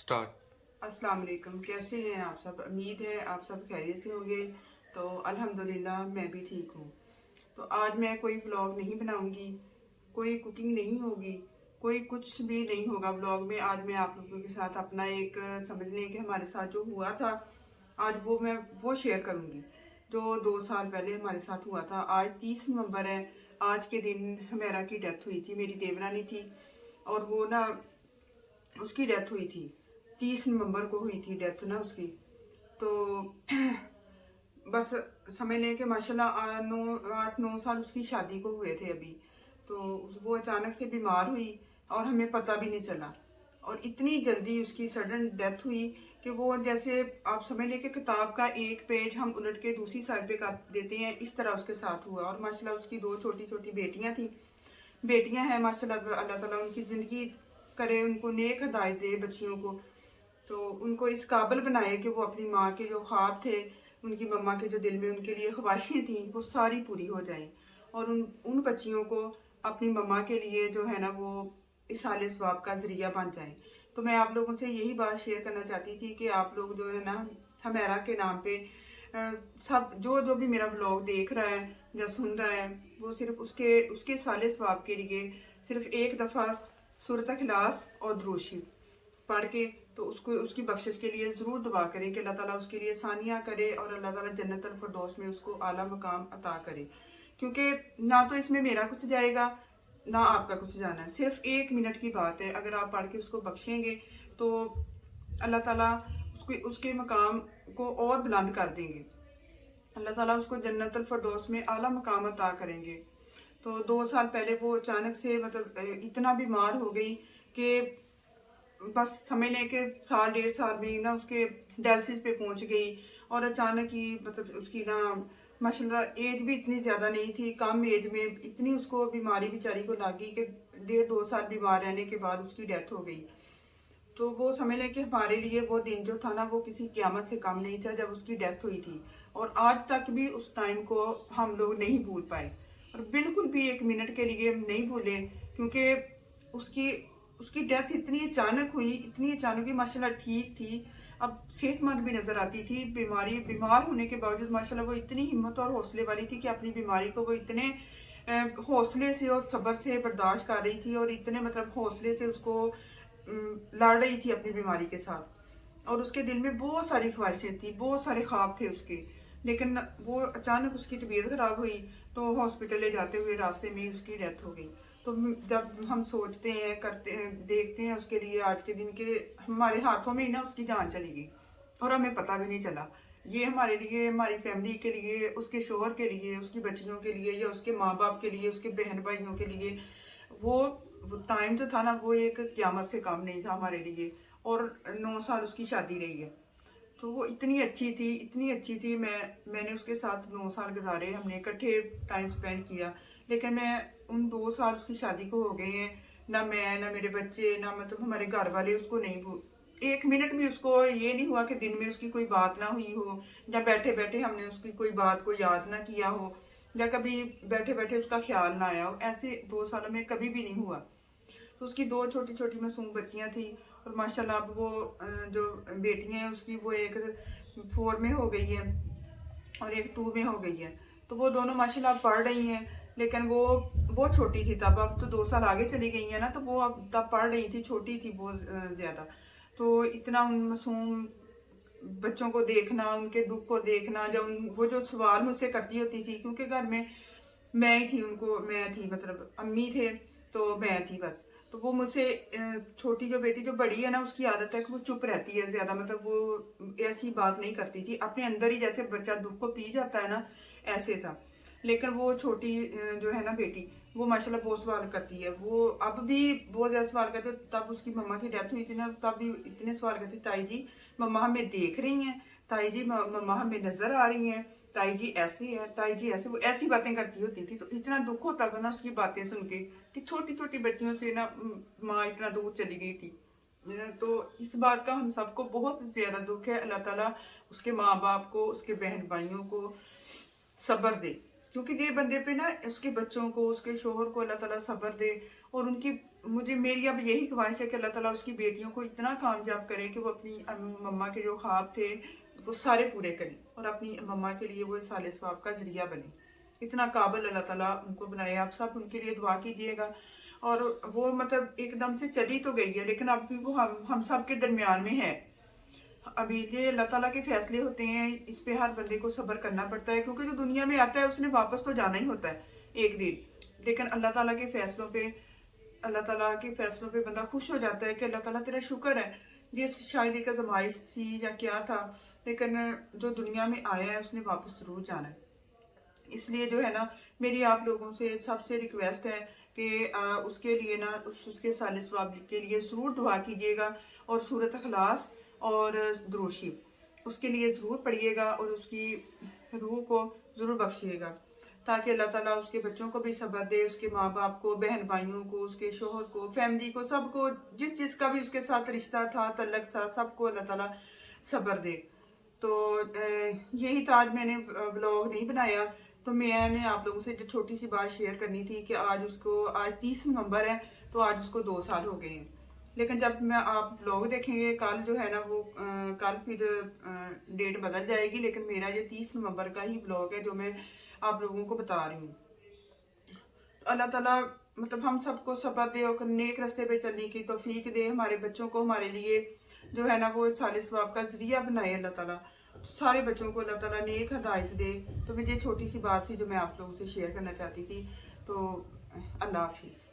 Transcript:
Start. अस्सलाम वालेकुम। कैसे हैं आप सब? उम्मीद है आप सब खैरियत से होंगे। तो अल्हम्दुलिल्लाह मैं भी ठीक हूँ। तो आज मैं कोई व्लॉग नहीं बनाऊंगी, कोई कुकिंग नहीं होगी, कोई कुछ भी नहीं होगा व्लॉग में। आज मैं आप लोगों के साथ अपना एक समझ लें कि हमारे साथ जो हुआ था आज वो शेयर करूंगी, जो 2 साल पहले हमारे साथ हुआ था। आज 30 नवंबर है। आज के दिन हमेरा की डेथ हुई थी, मेरी देवरानी थी और वो ना उसकी डेथ हुई थी। 30 नवंबर को हुई थी डेथ ना उसकी। तो बस समझ लें कि माशाल्लाह 8-9 साल उसकी शादी को हुए थे अभी। तो वो अचानक से बीमार हुई और हमें पता भी नहीं चला, और इतनी जल्दी उसकी सडन डेथ हुई कि वो जैसे आप समझ लें कि किताब का एक पेज हम उलट के दूसरी साइड पे कर देते हैं, इस तरह उसके साथ हुआ। और माशाल्लाह उसकी 2 छोटी छोटी बेटियां हैं माशाल्लाह। अल्लाह ताला उनकी ज़िंदगी करे, उनको नेक हदायत दे बच्चियों को। तो उनको इस काबिल बनाए कि वो अपनी माँ के जो ख्वाब थे, उनकी मम्मा के जो दिल में उनके लिए ख्वाहिशें थी, वो सारी पूरी हो जाएं। और उन उन बच्चियों को अपनी मम्मा के लिए जो है ना वो इसाले सवाब का जरिया बन जाएं। तो मैं आप लोगों से यही बात शेयर करना चाहती थी कि आप लोग जो है ना हमेरा के नाम पे सब जो जो भी मेरा व्लॉग देख रहा है या सुन रहा है, वो सिर्फ उसके उसके साले सवाब के लिए सिर्फ एक दफ़ा सूरत इखलास और दुरूद पढ़ के तो उसको उसकी बख्शिश के लिए ज़रूर दुआ करें कि अल्लाह ताला उसके लिए आसानियाँ करे और अल्लाह ताला जन्नत अल फिरदौस में उसको आला मकाम अता करे। क्योंकि ना तो इसमें मेरा कुछ जाएगा, ना आपका कुछ जाना है। सिर्फ 1 मिनट की बात है, अगर आप पढ़ के उसको बख्शेंगे तो अल्लाह ताला उसके मकाम को और बुलंद कर देंगे। अल्लाह ताला उसको जन्नत अल फिरदौस में आला मकाम अता करेंगे। तो 2 साल पहले वो अचानक से मतलब इतना बीमार हो गई कि बस समझ लें कि 1.5 साल में ना उसके डायलिसिस पे पहुंच गई। और अचानक ही मतलब उसकी ना माशाल्लाह एज भी इतनी ज़्यादा नहीं थी, कम एज में इतनी उसको बीमारी बेचारी को लग गई कि 1.5-2 साल बीमार रहने के बाद उसकी डेथ हो गई। तो वो समझ लें कि हमारे लिए वो दिन जो था ना वो किसी क़यामत से कम नहीं था जब उसकी डेथ हुई थी। और आज तक भी उस टाइम को हम लोग नहीं भूल पाए, और बिल्कुल भी 1 मिनट के लिए नहीं भूले। क्योंकि उसकी उसकी डेथ इतनी अचानक हुई, इतनी अचानक हुई। माशाल्लाह ठीक थी, अब सेहतमंद भी नज़र आती थी। बीमार होने के बावजूद माशाल्लाह वो इतनी हिम्मत और हौसले वाली थी कि अपनी बीमारी को वो इतने हौसले से और सब्र से बर्दाश्त कर रही थी, और इतने मतलब हौसले से उसको लड़ रही थी अपनी बीमारी के साथ। और उसके दिल में बहुत सारी ख्वाहिशें थी, बहुत सारे ख्वाब थे उसके। लेकिन वो अचानक उसकी तबीयत खराब हुई तो हॉस्पिटल ले जाते हुए रास्ते में ही उसकी डेथ हो गई। तो जब हम सोचते हैं, करते हैं, देखते हैं उसके लिए आज के दिन के हमारे हाथों में ही ना उसकी जान चली गई और हमें पता भी नहीं चला। ये हमारे लिए, हमारी फैमिली के लिए, उसके शोहर के लिए, उसकी बच्चियों के लिए, या उसके माँ बाप के लिए, उसके बहन भाइयों के लिए वो टाइम जो था ना वो एक क़यामत से कम नहीं था हमारे लिए। और 9 साल उसकी शादी रही है। तो वो इतनी अच्छी थी, इतनी अच्छी थी। मैंने उसके साथ 9 साल गुजारे, हमने इकट्ठे टाइम स्पेंड किया। लेकिन मैं उन 2 साल उसकी शादी को हो गए हैं, ना मैं, ना मेरे बच्चे, ना मतलब हमारे घर वाले उसको नहीं भूल 1 मिनट भी उसको ये नहीं हुआ कि दिन में उसकी कोई बात ना हुई हो, या बैठे बैठे हमने उसकी कोई बात को याद ना किया हो, या कभी बैठे बैठे उसका ख्याल ना आया हो। ऐसे 2 सालों में कभी भी नहीं हुआ। तो उसकी 2 छोटी छोटी मासूम बच्चियां थी। और माशाल्लाह अब वो जो बेटियां हैं उसकी, वो एक 4 में हो गई है और एक 2 में हो गई है। तो वो दोनों माशाल्लाह पढ़ रही हैं। लेकिन वो छोटी थी तब, अब तो 2 साल आगे चली गई है ना, तो वो अब तब पढ़ रही थी, छोटी थी बहुत ज़्यादा। तो इतना उन मासूम बच्चों को देखना, उनके दुख को देखना, जब वो जो सवाल मुझसे करती होती थी, क्योंकि घर में मैं ही थी, उनको मैं थी, मतलब अम्मी थे तो मैं थी बस। तो वो मुझसे छोटी जो बेटी जो बड़ी है ना उसकी आदत है कि वो चुप रहती है ज़्यादा, मतलब वो ऐसी बात नहीं करती थी अपने अंदर ही, जैसे बच्चा दुख को पी जाता है ना, ऐसे था। लेकिन वो छोटी जो है ना बेटी, वो माशाल्लाह बहुत सवाल करती है। वो अब भी बहुत ज़्यादा सवाल करती है। तब उसकी मम्मा की डेथ हुई थी ना, तब भी इतने सवाल करती, ताई जी मम्मा हमें देख रही हैं, ताई जी मम्मा हमें नज़र आ रही हैं, ताई जी ऐसी है, ताई जी ऐसे, वो ऐसी बातें करती होती थी। तो इतना दुख होता था ना उसकी बातें सुन के कि छोटी छोटी बच्चियों से ना माँ इतना दूर चली गई थी। तो इस बात का हम सबको बहुत ज्यादा दुख है। अल्लाह ताला उसके माँ बाप को, उसके बहन भाइयों को सब्र दे। क्योंकि ये बंदे पे ना उसके बच्चों को, उसके शोहर को अल्लाह ताला सब्र दे, और उनकी, मेरी अब यही ख्वाहिश है कि अल्लाह ताला उसकी बेटियों को इतना कामयाब करे कि वो अपनी मम्मा के जो ख्वाब थे वो सारे पूरे करें, और अपनी मम्मा के लिए वो साले सवाब का जरिया बने। इतना काबिल अल्लाह ताला उनको बनाए। आप सब उनके लिए दुआ कीजिएगा। और वो मतलब एकदम से चली तो गई है, लेकिन अब भी वो हम सब के दरमियान में है। अभी ये अल्लाह ताला के फैसले होते हैं, इस पे हर बंदे को सब्र करना पड़ता है, क्योंकि जो दुनिया में आता है उसने वापस तो जाना ही होता है एक दिन। लेकिन अल्लाह ताला के फैसलों पे बंदा खुश हो जाता है कि अल्लाह ताला तेरा शुक्र है, जिस शायद एक आजमाइश थी या क्या था, लेकिन जो दुनिया में आया है उसने वापस जरूर जाना है। इसलिए जो है ना, मेरी आप लोगों से सबसे रिक्वेस्ट है कि उसके लिए ना, उसके साले सवाब के लिए ज़रूर दुआ कीजिएगा, और सूरत अखलास और द्रोशी उसके लिए ज़रूर पढ़िएगा, और उसकी रूह को ज़रूर बख्शिएगा, ताकि अल्लाह ताला उसके बच्चों को भी सब्र दे, उसके माँ बाप को, बहन भाइयों को, उसके शोहर को, फैमिली को, सबको, जिसका भी उसके साथ रिश्ता था, तल्लक था, सबको अल्लाह ताला सब्र दे। तो यही था, आज मैंने व्लॉग नहीं बनाया, तो मैंने आप लोगों से जो छोटी सी बात शेयर करनी थी कि आज 30 नवंबर है, तो आज उसको 2 साल हो गए हैं। लेकिन जब मैं आप व्लॉग देखेंगे कल जो है ना, वो कल फिर डेट बदल जाएगी, लेकिन मेरा ये 30 नवंबर का ही व्लॉग है जो मैं आप लोगों को बता रही हूँ। तो अल्लाह ताला मतलब हम सबको सब्र दे और नेक रास्ते पे चलने की तौफीक दे, हमारे बच्चों को हमारे लिए जो है ना वो साले सवाब का जरिया बनाए अल्लाह ताला। तो सारे बच्चों को अल्लाह ताला नेक हदायत दे। तो मुझे छोटी सी बात थी जो मैं आप लोगों से शेयर करना चाहती थी। तो अल्लाह हाफिज़।